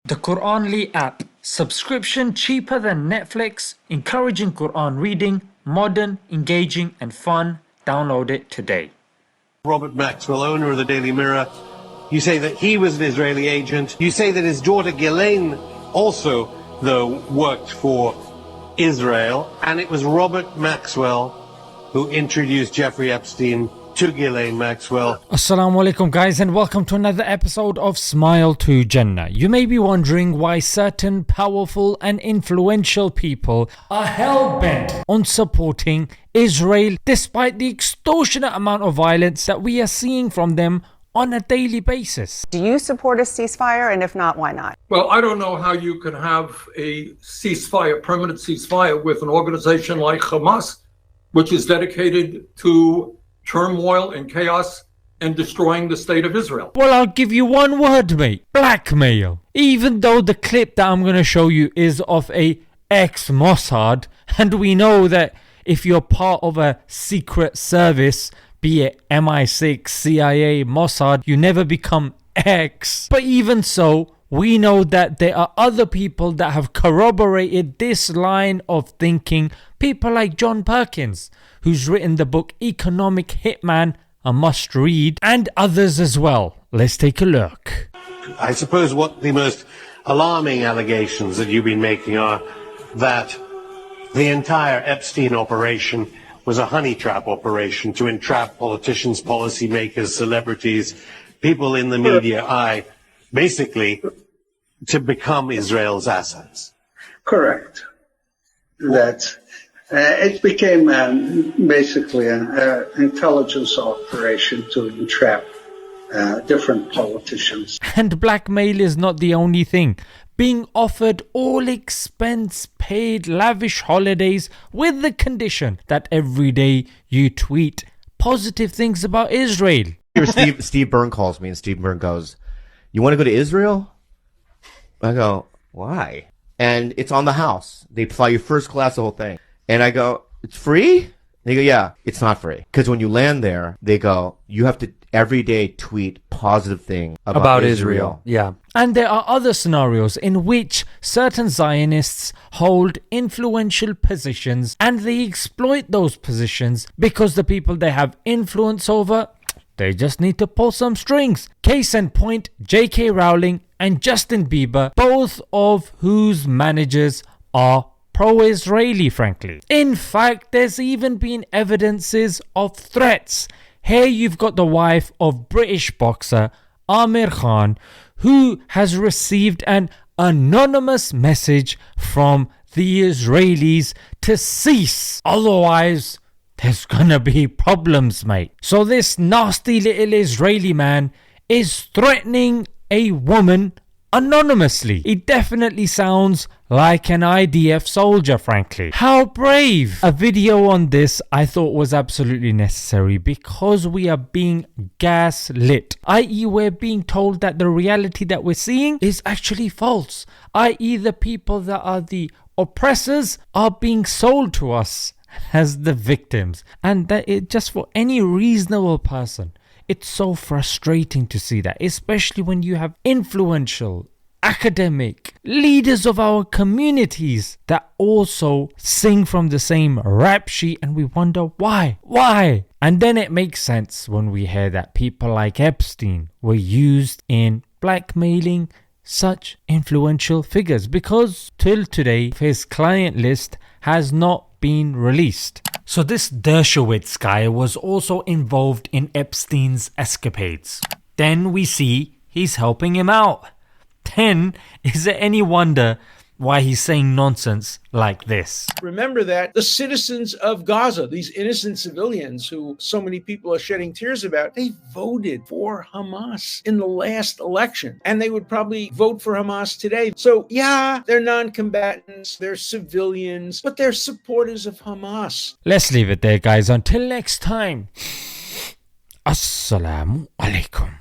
The Quranly app. Subscription cheaper than Netflix, encouraging Quran reading, modern, engaging and fun. Download it today. Robert Maxwell, owner of the Daily Mirror, you say that he was an Israeli agent. You say that his daughter Ghislaine also, though, worked for Israel, and it was Robert Maxwell who introduced Jeffrey Epstein to Ghislaine Maxwell. Assalamu alaikum guys, and welcome to another episode of Smile to Jannah. You may be wondering why certain powerful and influential people are hell-bent on supporting Israel despite the extortionate amount of violence that we are seeing from them on a daily basis. Do you support a ceasefire? And if not, why not? Well, I don't know how you can have a ceasefire, permanent ceasefire, with an organization like Hamas, which is dedicated to turmoil and chaos and destroying the state of Israel. Well, I'll give you one word, mate. Blackmail. Even though the clip that I'm going to show you is of a ex-Mossad, and we know that if you're part of a secret service, be it MI6, CIA, Mossad, you never become ex. But even so, we know that there are other people that have corroborated this line of thinking. People like John Perkins, who's written the book Economic Hitman, a must read, and others as well. Let's take a look. I suppose what the most alarming allegations that you've been making are that the entire Epstein operation was a honey trap operation to entrap politicians, policymakers, celebrities, people in the media eye, basically to become Israel's assets. Correct. That it became basically an intelligence operation to entrap different politicians. And blackmail is not the only thing. Being offered all expense paid lavish holidays with the condition that every day you tweet positive things about Israel. Steve Byrne calls me, and Steve Byrne goes, "You want to go to Israel?" I go, "Why?" And it's on the house. They fly you first class, the whole thing. And I go, "It's free?" They go, "Yeah, it's not free." Because when you land there, they go, you have to every day tweet positive thing about Israel. Yeah. And there are other scenarios in which certain Zionists hold influential positions and they exploit those positions because the people they have influence over, they just need to pull some strings. Case in point, J.K. Rowling and Justin Bieber, both of whose managers are pro-Israeli, frankly. In fact, there's even been evidences of threats. Here you've got the wife of British boxer Amir Khan, who has received an anonymous message from the Israelis to cease. Otherwise, there's gonna be problems, mate. So this nasty little Israeli man is threatening a woman anonymously. It definitely sounds like an IDF soldier, frankly. How brave! A video on this I thought was absolutely necessary because we are being gaslit, i.e. we're being told that the reality that we're seeing is actually false, i.e. the people that are the oppressors are being sold to us as the victims, and that it just for any reasonable person, it's so frustrating to see that, especially when you have influential, academic leaders of our communities that also sing from the same rap sheet, and we wonder why. And then it makes sense when we hear that people like Epstein were used in blackmailing such influential figures, because till today his client list has not been released. So this Dershowitz guy was also involved in Epstein's escapades. Then we see he's helping him out. Then is it any wonder why he's saying nonsense like this? Remember that the citizens of Gaza, these innocent civilians who so many people are shedding tears about, they voted for Hamas in the last election, and they would probably vote for Hamas today. So yeah, they're non-combatants, they're civilians, but they're supporters of Hamas. Let's leave it there, guys. Until next time, Assalamu alaikum.